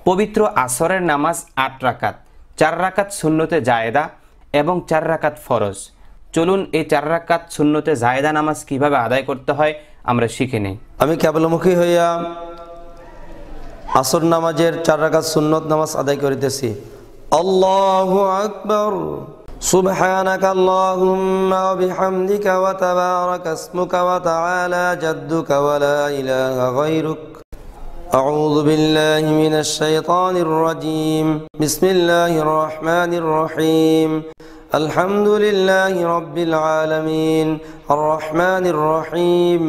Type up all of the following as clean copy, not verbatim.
পবিত্র আসরের নামাজ 8 রাকাত, 4 রাকাত সুন্নতে জায়েদা এবং 4 রাকাত ফরজ। চলুন এই 4 রাকাত সুন্নতে জায়েদা নামাজ কিভাবে আদায় করতে হয় আমরা শিখে নেই। আমি কেবলমুখী হইয়া আসর নামাজের 4 রাকাত সুন্নত নামাজ আদায় করিতেছি। আল্লাহু আকবার। সুবহানাকা আল্লাহুম্মা ওয়া বিহামদিকা ওয়া তাবারাকা ইসমুকা ওয়া তাআলা জাদ্দুকা ওয়া লা ইলাহা গায়রুক। আউযু বিল্লাহি মিনাশ শাইতানির রাজীম। বিসমিল্লাহির রহমানির রহিম। আলহামদুলিল্লাহি রাব্বিল আলামিন আর রহমানির রহিম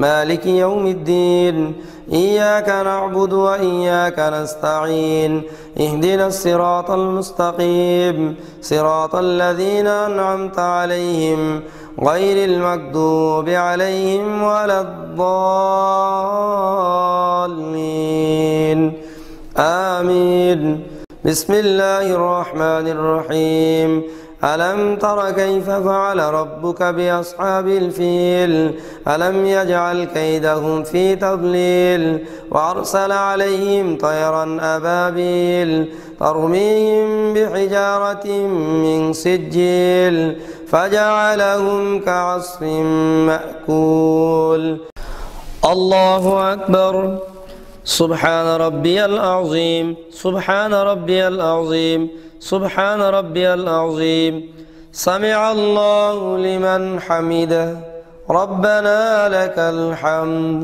মালিকি ইয়াউমিদ্দিন ইয়্যাকা না'বুদু ওয়া ইয়্যাকা নাস্তাঈন ইহদিনাস সিরাতাল মুস্তাকিম সিরাতাল লাযীনা আন'আমতা আলাইহিম গায়রিল মাগদুবি আলাইহিম ওয়ালাদ-দাল্লিন আমিন। বিসমিল্লাহির রহমানির রহিম। ألم تر كيف فعل ربك بأصحاب الفيل ألم يجعل كيدهم في تضليل وأرسل عليهم طيرا أبابيل ترميهم بحجارة من سجيل فجعلهم كعصف مأكول. الله أكبر. سبحان ربي العظيم سبحان ربي العظيم سبحان ربي العظيم. سمع الله لمن حمده ربنا لك الحمد.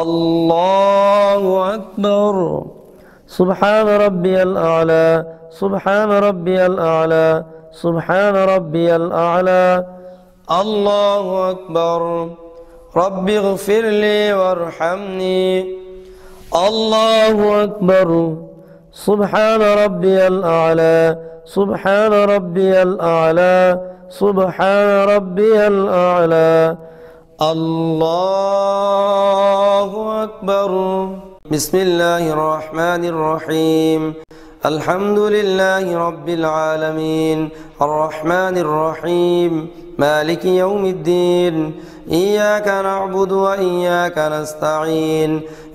الله أكبر. سبحان ربي الأعلى سبحان ربي الأعلى سبحان ربي الأعلى. الله أكبر. رب اغفر لي وارحمني. الله أكبر. سبحان ربي الأعلى سبحان ربي الأعلى سبحان ربي الأعلى. الله أكبر. بسم الله الرحمن الرحيم. الحمد لله رب العالمين الرحمن الرحيم مالك يوم الدين إياك نعبد وإياك نستعين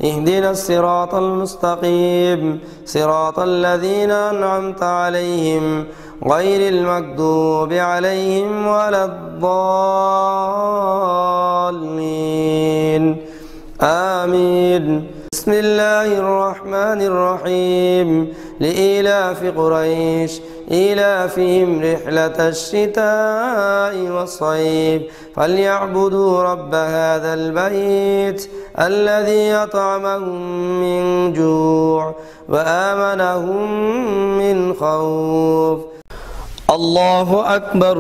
اهدنا الصراط المستقيم صراط الذين أنعمت عليهم غير المغضوب عليهم ولا الضالين آمين. بسم الله الرحمن الرحيم. لإيلاف قريش إيلافهم رحلة الشتاء والصيف فليعبدوا رب هذا البيت الذي أطعمهم من جوع وآمنهم من خوف. الله أكبر.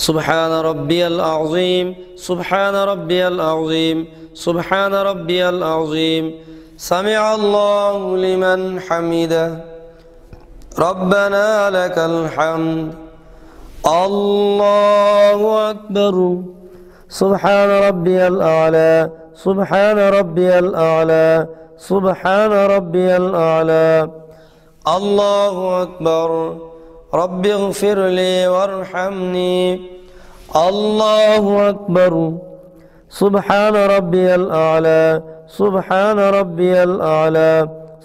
سبحان ربي العظيم سبحان ربي العظيم سبحان ربي العظيم. سمع الله لمن حمده ربنا لك الحمد. الله أكبر. سبحان ربي الأعلى سبحان ربي الأعلى سبحان ربي الأعلى. الله أكبر. رب اغفر لي وارحمني. الله أكبر. سبحان ربي الأعلى سبحان ربي الأعلى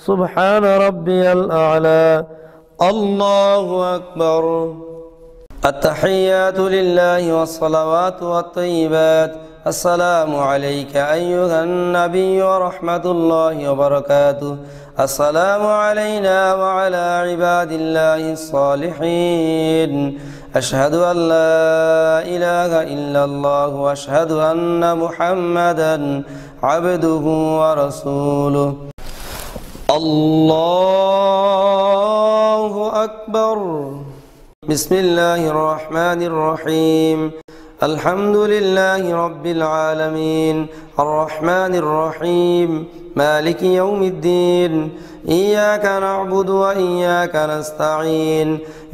سبحان ربي الأعلى. الله أكبر. التحيات لله والصلوات والطيبات. السلام عليك أيها النبي ورحمة الله وبركاته. السلام علينا وعلى عباد الله الصالحين. أشهد أن لا إله إلا الله وأشهد أن محمدا عبده ورسوله. الله أكبر. بسم الله الرحمن الرحيم. الحمد لله رب العالمين الرحمن الرحيم مالك يوم الدين إياك نعبد وإياك نستعين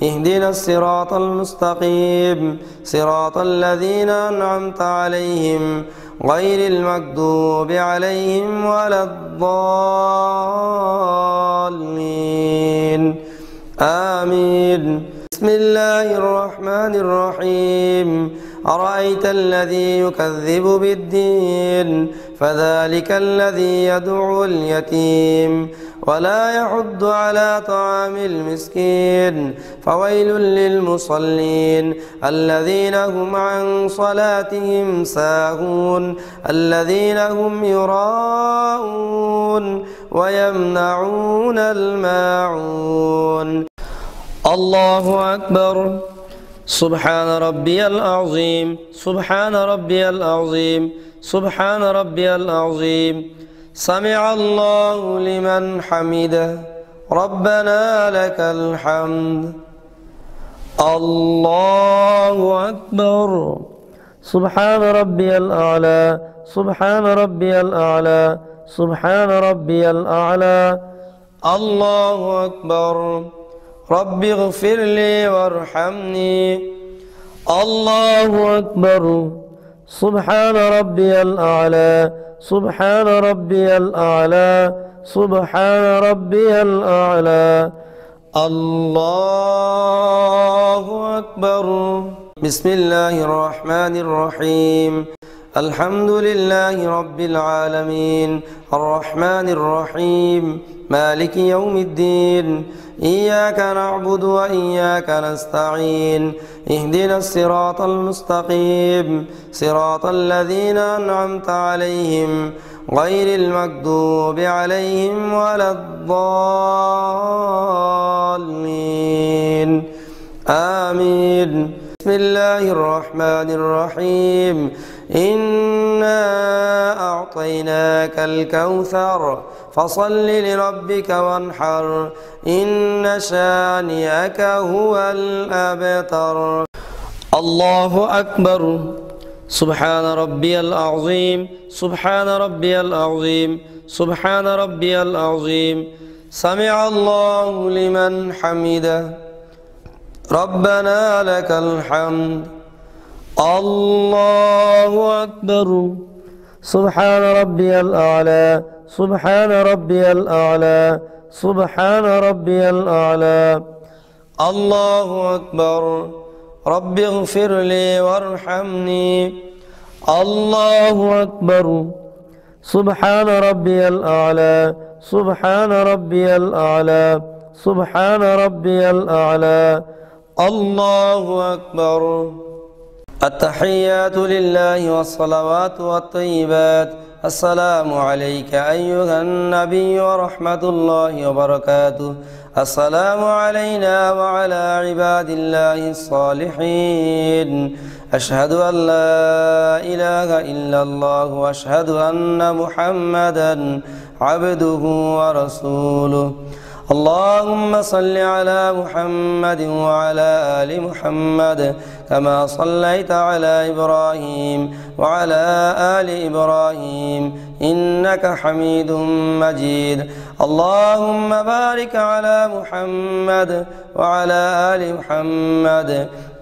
اهدنا الصراط المستقيم صراط الذين أنعمت عليهم غير المغضوب عليهم ولا الضالين آمين. بسم الله الرحمن الرحيم. أرأيت الذي يكذب بالدين فذلك الذي يدعو اليتيم ولا يحض على طعام المسكين فويل للمصلين الذين هم عن صلاتهم ساهون الذين هم يراءون ويمنعون الماعون. الله أكبر. سبحان ربي العظيم سبحان ربي العظيم سبحان ربي العظيم. سمع الله لمن حمده ربنا لك الحمد. الله أكبر. سبحان ربي الأعلى سبحان ربي الأعلى سبحان ربي الأعلى. الله أكبر. رب اغفر لي وارحمني. الله أكبر. سبحان ربي الأعلى سبحان ربي الأعلى سبحان ربي الأعلى. الله أكبر. بسم الله الرحمن الرحيم. الحمد لله رب العالمين الرحمن الرحيم مالك يوم الدين إياك نعبد وإياك نستعين اهدنا الصراط المستقيم صراط الذين أنعمت عليهم غير المغضوب عليهم ولا الضالين آمين. بسم الله الرحمن الرحيم. إنا أعطيناك الكوثر فصل لربك وانحر إن شانئك هو الأبتر. الله أكبر. سبحان ربي العظيم سبحان ربي العظيم سبحان ربي العظيم. سمع الله لمن حمده ربنا لك الحمد. الله أكبر. سبحان ربي الأعلى سبحان ربي الأعلى سبحان ربي الأعلى. الله أكبر. رب اغفر لي وارحمني. الله أكبر. سبحان ربي الأعلى سبحان ربي الأعلى سبحان ربي الأعلى. الله أكبر. التحيات لله والصلوات والطيبات. السلام عليك أيها النبي ورحمة الله وبركاته. السلام علينا وعلى عباد الله الصالحين. أشهد أن لا إله إلا الله وأشهد أن محمدا عبده ورسوله. اللهم صل على محمد وعلى آل محمد كما صليت على إبراهيم وعلى آل إبراهيم إنك حميد مجيد. اللهم بارك على محمد وعلى آل محمد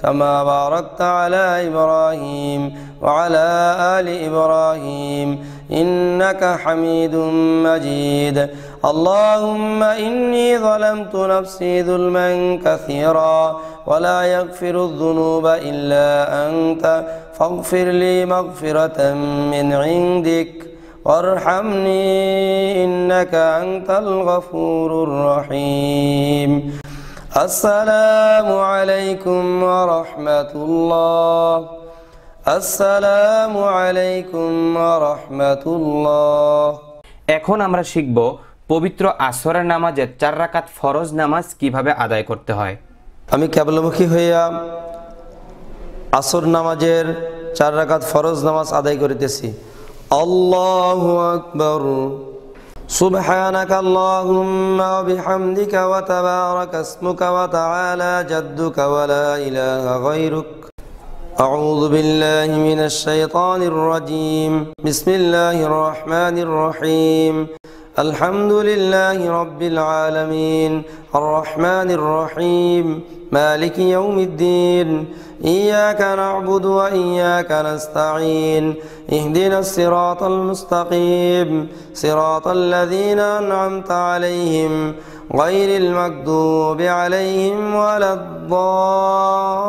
كما باركت على إبراهيم وعلى آل إبراهيم إنك حميد مجيد. اللهم إني ظلمت نفسي ظلما كثيرا ولا يغفر الذنوب إلا أنت فاغفر لي مغفرة من عندك وارحمني إنك أنت الغفور الرحيم. السلام عليكم ورحمة الله. আসসালামু আলাইকুম ওয়া রাহমাতুল্লাহ। এখন আমরা শিখব পবিত্র আসরের নামাজের 4 রাকাত ফরজ নামাজ কিভাবে আদায় করতে হয়। আমি কিবলামুখী হইয়া আসর নামাজের 4 রাকাত ফরজ নামাজ আদায় করিতেছি। আল্লাহু আকবার। সুবহানাকা আল্লাহুম্মা ওয়া বিহামদিকা ওয়া তাবারাকা ইসমুকা ওয়া তাআলা জাদ্দুকা ওয়া লা ইলাহা গায়রুক। أعوذ بالله من الشيطان الرجيم. بسم الله الرحمن الرحيم. الحمد لله رب العالمين الرحمن الرحيم مالك يوم الدين إياك نعبد وإياك نستعين اهدنا الصراط المستقيم صراط الذين أنعمت عليهم غير المغضوب عليهم ولا الضالين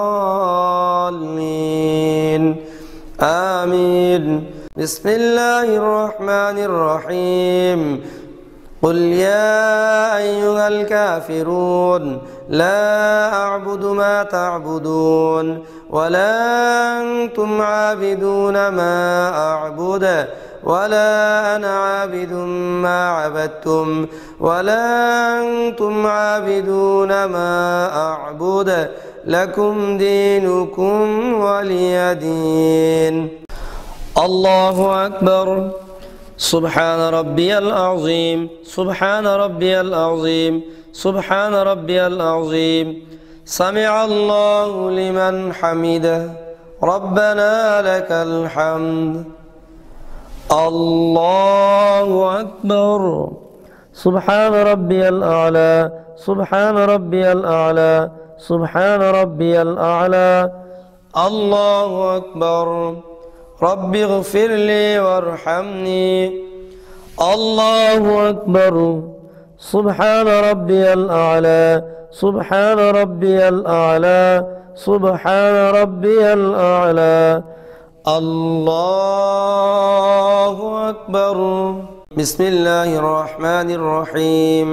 الضالين آمين. بسم الله الرحمن الرحيم. قل يا أيها الكافرون لا أعبد ما تعبدون ولا أنتم عابدون ما أعبد ولا أنا عابد ما عبدتم ولا أنتم عابدون ما أعبد لكم دينكم ولي دين. الله أكبر. سبحان ربي العظيم سبحان ربي العظيم سبحان ربي العظيم. سمع الله لمن حمده ربنا لك الحمد. الله أكبر. سبحان ربي الأعلى سبحان ربي الأعلى سبحان ربي الأعلى. الله أكبر. رب اغفر لي وارحمني. الله أكبر. سبحان ربي الأعلى سبحان ربي الأعلى سبحان ربي الأعلى. الله أكبر. بسم الله الرحمن الرحيم.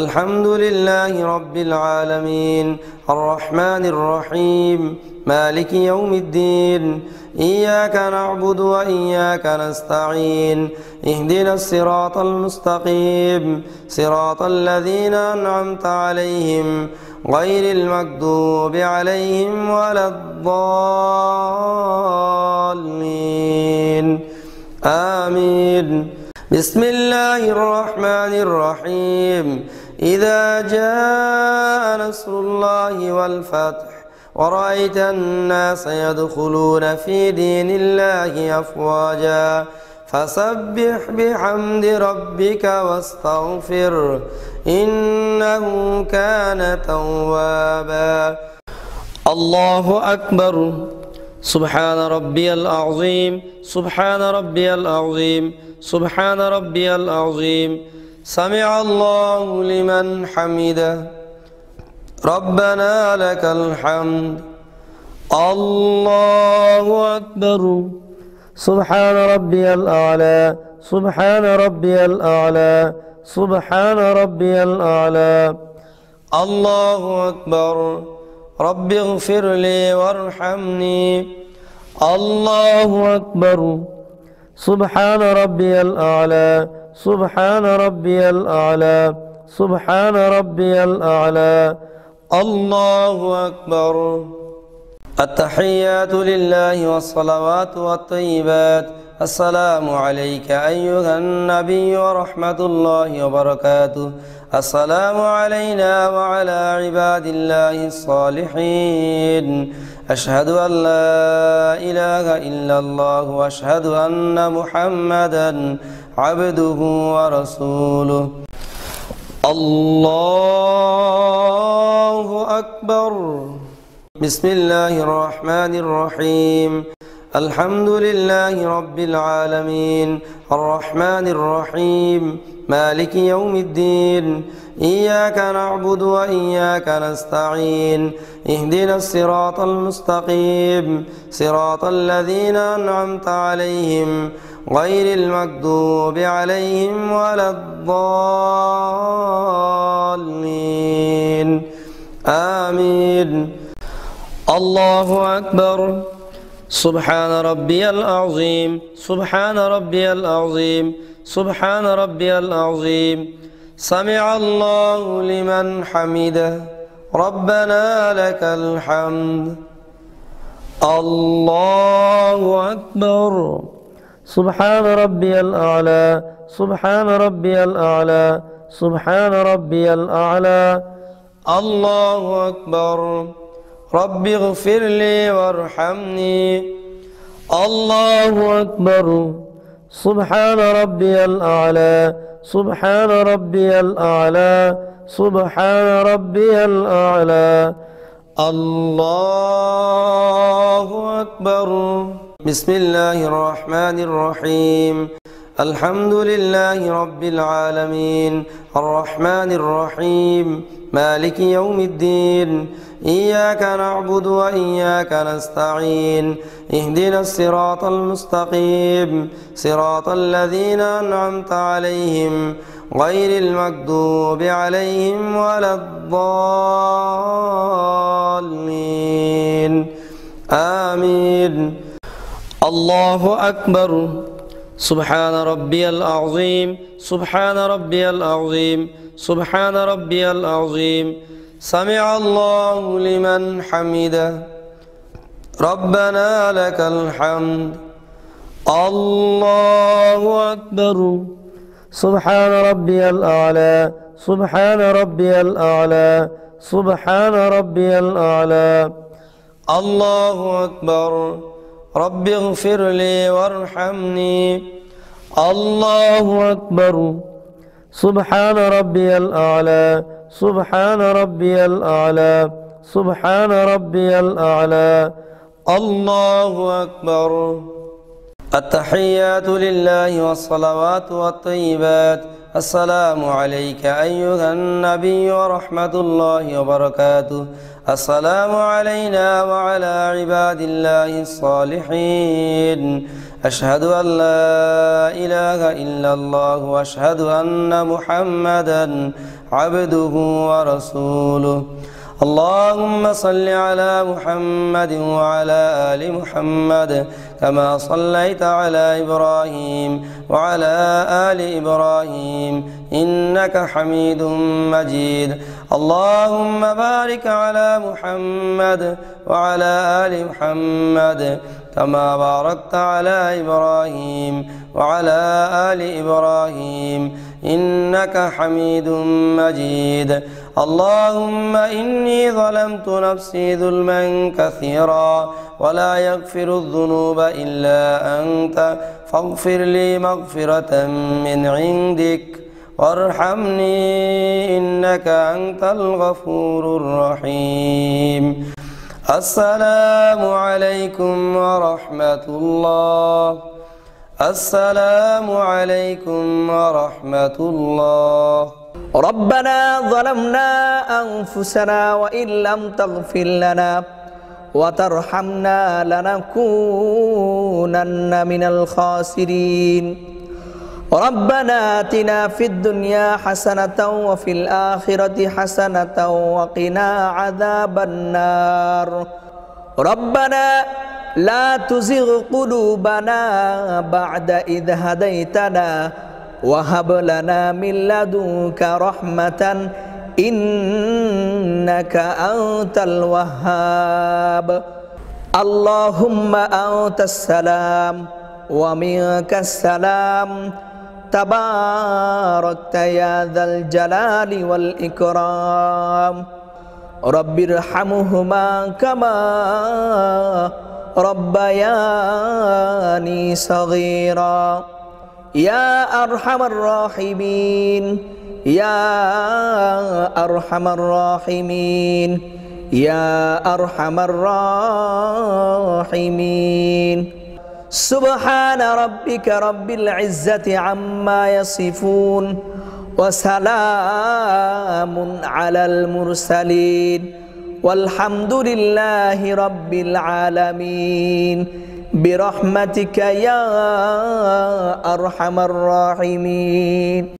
الحمد لله رب العالمين الرحمن الرحيم مالك يوم الدين. إياك نعبد وإياك نستعين. اهدنا الصراط المستقيم صراط الذين أنعمت عليهم غير المغضوب عليهم ولا الضالين آمين. بسم الله الرحمن الرحيم. إذا جاء نصر الله والفتح ورأيت الناس يدخلون في دين الله أفواجا فسبح بحمد ربك واستغفر إنه كان توابا. الله أكبر. سبحان ربي العظيم سبحان ربي العظيم سبحان ربي العظيم. سمع الله لمن حمده ربنا لك الحمد. الله أكبر. سبحان ربي الأعلى سبحان ربي الأعلى سبحان ربي الأعلى. الله أكبر. رب اغفر لي وارحمني. الله أكبر. سبحان ربي الأعلى سبحان ربي الأعلى سبحان ربي الأعلى. الله أكبر. التحيات لله والصلوات والطيبات. السلام عليك أيها النبي ورحمة الله وبركاته. السلام علينا وعلى عباد الله الصالحين. أشهد أن لا إله إلا الله وأشهد أن محمدا عبده ورسوله. الله أكبر. بسم الله الرحمن الرحيم. الحمد لله رب العالمين الرحمن الرحيم مالك يوم الدين. إياك نعبد وإياك نستعين. اهدنا الصراط المستقيم صراط الذين أنعمت عليهم غير المغضوب عليهم ولا الضالين آمين. الله أكبر. سبحان ربي العظيم سبحان ربي العظيم سبحان ربي العظيم. سمع الله لمن حمده ربنا لك الحمد. الله أكبر. سبحان ربي الأعلى سبحان ربي الأعلى سبحان ربي الأعلى. الله أكبر. رب اغفر لي وارحمني. الله أكبر. سبحان ربي الأعلى سبحان ربي الأعلى سبحان ربي الأعلى. الله أكبر. بسم الله الرحمن الرحيم. الحمد لله رب العالمين الرحمن الرحيم مالك يوم الدين إياك نعبد وإياك نستعين اهدنا الصراط المستقيم صراط الذين أنعمت عليهم غير المغضوب عليهم ولا الضالين آمين الله أكبر سبحان ربي العظيم سبحان ربي العظيم سبحان ربي العظيم سمع الله لمن حمده ربنا لك الحمد الله أكبر سبحان ربي الأعلى سبحان ربي الأعلى سبحان ربي الأعلى الله أكبر رب اغفر لي وارحمني الله أكبر سبحان ربي الأعلى سبحان ربي الأعلى سبحان ربي الأعلى الله أكبر التحيات لله والصلوات والطيبات السلام عليك أيها النبي ورحمة الله وبركاته السلام علينا وعلى عباد الله الصالحين أشهد أن لا إله إلا الله وأشهد أن محمدا عبده ورسوله اللهم صل على محمد وعلى آل محمد كما صليت على إبراهيم وعلى آل إبراهيم إنك حميد مجيد اللهم بارك على محمد وعلى آل محمد كما باركت على إبراهيم وعلى آل إبراهيم إنك حميد مجيد اللهم إني ظلمت نفسي ظلما كثيرا ولا يغفر الذنوب إلا أنت فاغفر لي مغفرة من عندك وارحمني إنك أنت الغفور الرحيم السلام عليكم ورحمة الله السلام عليكم ورحمة الله ربنا ظلمنا أنفسنا وإن لم تغفر لنا وترحمنا لنكونن من الخاسرين ربنا آتنا في الدنيا حسنة وفي الآخرة حسنة وقنا عذاب النار ربنا لا تزغ قلوبنا بعد إذ هديتنا وهب لنا من لدنك رحمة إنك أنت الوهاب اللهم أنت السلام ومنك السلام تباركت يا ذا الجلال والإكرام رب ارحمهما كما ربياني صغيرا يا أرحم الراحمين يا أرحم الراحمين يا أرحم الراحمين سبحان ربك رب العزة عما يصفون وسلام على المرسلين والحمد لله رب العالمين برحمتك يا أرحم الراحمين.